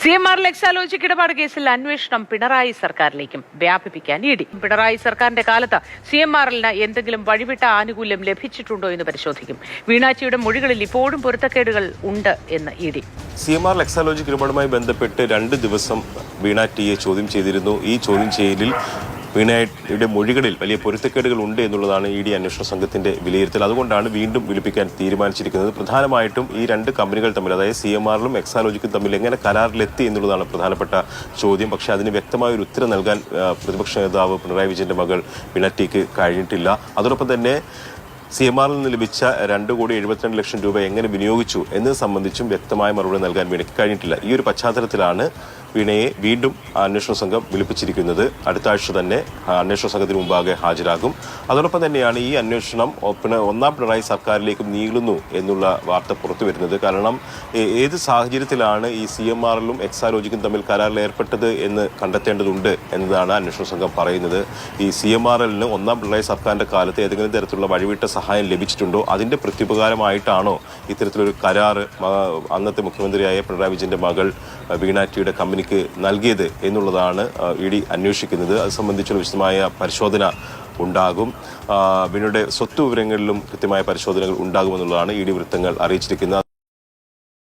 CMR Exalogic ഇടപാട് കേസിൽ അന്വേഷണം പിണറായി സർക്കാരിലേക്കും വ്യാപിപ്പിക്കാൻ ഇഡി. പിണറായി സർക്കാരിന്റെ കാലത്ത് CMRലിന് എന്തെങ്കിലും വഴിവിട്ട ആനുകൂല്യം ലഭിച്ചിട്ടുണ്ടോ എന്ന് പരിശോധിക്കും. വീണാച്ചിയുടെ മൊഴികളിൽ ഇപ്പോഴും പൊരുത്തക്കേടുകൾ ഉണ്ട് എന്ന് ഇഡി. CMR എക്സാലോജിക് ഇടപാടുമായി ബന്ധപ്പെട്ട് 2 ദിവസം വീണാറ്റിയെ ചോദ്യം ചെയ്തിരുന്നു. ഈ ചോദ്യം ചെയ്യലിൽ വീണാറ്റിയുടെ മൊഴികളിൽ വലിയ പൊരുത്തക്കേടുകൾ ഉണ്ട് എന്നുള്ളതാണ് ഇഡി അന്വേഷണ സംഘത്തിന്റെ വിലയിരുത്തൽ. അതുകൊണ്ടാണ് വീണ്ടും വിളിപ്പിക്കാൻ തീരുമാനിച്ചിരിക്കുന്നത്. പ്രധാനമായിട്ടും ഈ 2 കമ്പനികൾ തമ്മിൽ, അതായത് CMRലും എക്സാലോജിക്കും തമ്മിൽ എങ്ങനെ കരാറിലെത്തി എന്നുള്ളതാണ് പ്രധാനപ്പെട്ട ചോദ്യം. പക്ഷേ അതിന് വ്യക്തമായ ഒരു ഉത്തരം നൽകാൻ പ്രതിപക്ഷ നേതാവ് പിണറായി വിജയന്റെ മകൾ വീണാറ്റിക്ക് കഴിഞ്ഞിട്ടില്ല. അതോടൊപ്പം തന്നെ CMRൽ നിന്ന് ലഭിച്ച 2,72 ലക്ഷം രൂപ എങ്ങനെ വിനിയോഗിച്ചു എന്നത് സംബന്ധിച്ചും വ്യക്തമായ മറുപടി നൽകാൻ വീണയ്ക്ക് കഴിഞ്ഞിട്ടില്ല. ഈ ഒരു പശ്ചാത്തലത്തിലാണ് വീണയെ വീണ്ടും അന്വേഷണ സംഘം വിളിപ്പിച്ചിരിക്കുന്നത്. അടുത്ത ആഴ്ച തന്നെ അന്വേഷണ സംഘത്തിന് മുമ്പാകെ ഹാജരാകും. അതോടൊപ്പം തന്നെയാണ് ഈ അന്വേഷണം ഒന്നാം പിണറായി സർക്കാരിലേക്കും നീളുന്നു എന്നുള്ള വാർത്ത പുറത്തു വരുന്നത്. കാരണം ഏത് സാഹചര്യത്തിലാണ് ഈ CMRലും എക്സാലോജിക്കും തമ്മിൽ കരാറിൽ ഏർപ്പെട്ടത് എന്ന് കണ്ടെത്തേണ്ടതുണ്ട് എന്നതാണ് അന്വേഷണ സംഘം പറയുന്നത്. ഈ CMRലിന് ഒന്നാം പിണറായി സർക്കാരിന്റെ കാലത്ത് ഏതെങ്കിലും തരത്തിലുള്ള വഴിവിട്ട സഹായം ലഭിച്ചിട്ടുണ്ടോ, അതിന്റെ പ്രത്യുപകാരമായിട്ടാണോ ഇത്തരത്തിലൊരു കരാർ അന്നത്തെ മുഖ്യമന്ത്രിയായ പിണറായി വിജയന്റെ മകൾ വീണാറ്റിയുടെ കമ്പനിക്ക് നൽകിയത് എന്നുള്ളതാണ് ഇഡി അന്വേഷിക്കുന്നത്. അത് സംബന്ധിച്ചുള്ള വിശദമായ പരിശോധന ഉണ്ടാകും. വീണയുടെ സ്വത്ത് വിവരങ്ങളിലും കൃത്യമായ പരിശോധനകൾ ഉണ്ടാകുമെന്നുള്ളതാണ് ഇഡി വൃത്തങ്ങൾ അറിയിച്ചിരിക്കുന്നത്.